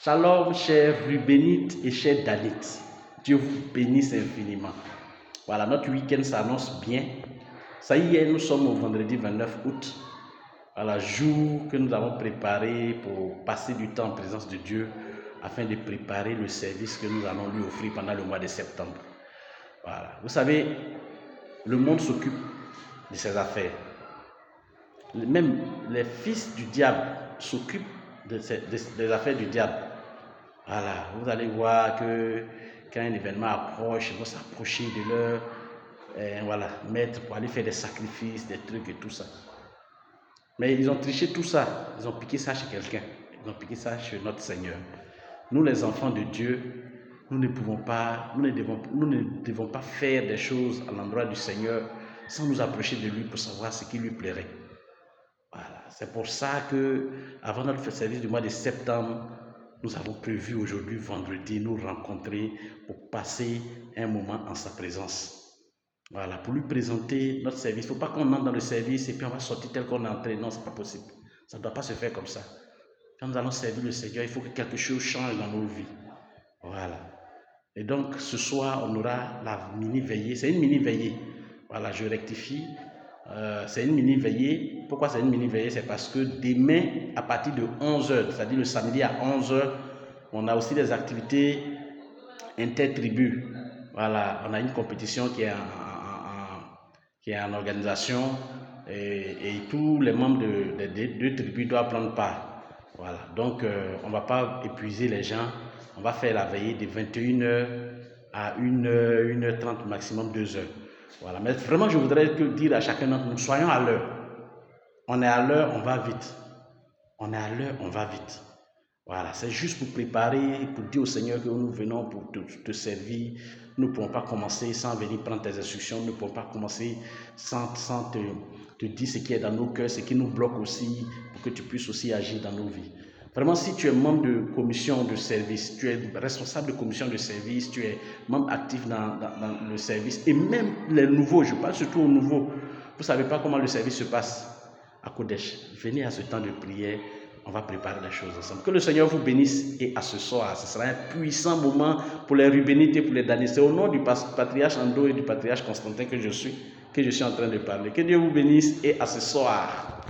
Shalom, chers Rubénites et chers Danites. Dieu vous bénisse infiniment. Voilà, notre week-end s'annonce bien. Ça y est, nous sommes au vendredi 29 août. Voilà, jour que nous avons préparé pour passer du temps en présence de Dieu afin de préparer le service que nous allons lui offrir pendant le mois de septembre. Voilà, vous savez, le monde s'occupe de ses affaires. Même les fils du diable s'occupent des affaires du diable. Voilà, vous allez voir que quand un événement approche, ils vont s'approcher de leur maître pour aller faire des sacrifices, des trucs et tout ça. Mais ils ont triché tout ça, ils ont piqué ça chez quelqu'un, ils ont piqué ça chez notre Seigneur. Nous, les enfants de Dieu, nous ne devons pas faire des choses à l'endroit du Seigneur sans nous approcher de lui pour savoir ce qui lui plairait. Voilà, c'est pour ça que, avant notre service du mois de septembre, nous avons prévu aujourd'hui, vendredi, nous rencontrer pour passer un moment en sa présence. Voilà, pour lui présenter notre service. Il ne faut pas qu'on entre dans le service et puis on va sortir tel qu'on est entré. Non, ce n'est pas possible. Ça ne doit pas se faire comme ça. Quand nous allons servir le Seigneur, il faut que quelque chose change dans nos vies. Voilà. Et donc, ce soir, on aura la mini-veillée. C'est une mini-veillée. Voilà, je rectifie. C'est une mini-veillée. Pourquoi c'est une mini-veillée? C'est parce que demain, à partir de 11h, c'est-à-dire le samedi à 11h, on a aussi des activités intertribus. Voilà, on a une compétition qui est en organisation et tous les membres des deux tribus doivent prendre part. Voilà, donc on ne va pas épuiser les gens. On va faire la veillée de 21h à 1h, 1h30, maximum 2h. Voilà, mais vraiment, je voudrais dire à chacun d'entre nous, soyons à l'heure. On est à l'heure, on va vite. On est à l'heure, on va vite. Voilà, c'est juste pour préparer, pour dire au Seigneur que nous venons pour te servir. Nous ne pouvons pas commencer sans venir prendre tes instructions. Nous ne pouvons pas commencer sans te dire ce qui est dans nos cœurs, ce qui nous bloque aussi, pour que tu puisses aussi agir dans nos vies. Vraiment, si tu es membre de commission de service, tu es responsable de commission de service, tu es membre actif dans le service, et même les nouveaux, je parle surtout aux nouveaux, vous ne savez pas comment le service se passe à Kodesh. Venez à ce temps de prière, on va préparer les choses ensemble. Que le Seigneur vous bénisse et à ce soir, ce sera un puissant moment pour les Rubénites et pour les Danites. C'est au nom du patriarche Ando et du patriarche Constantin que je suis en train de parler. Que Dieu vous bénisse et à ce soir.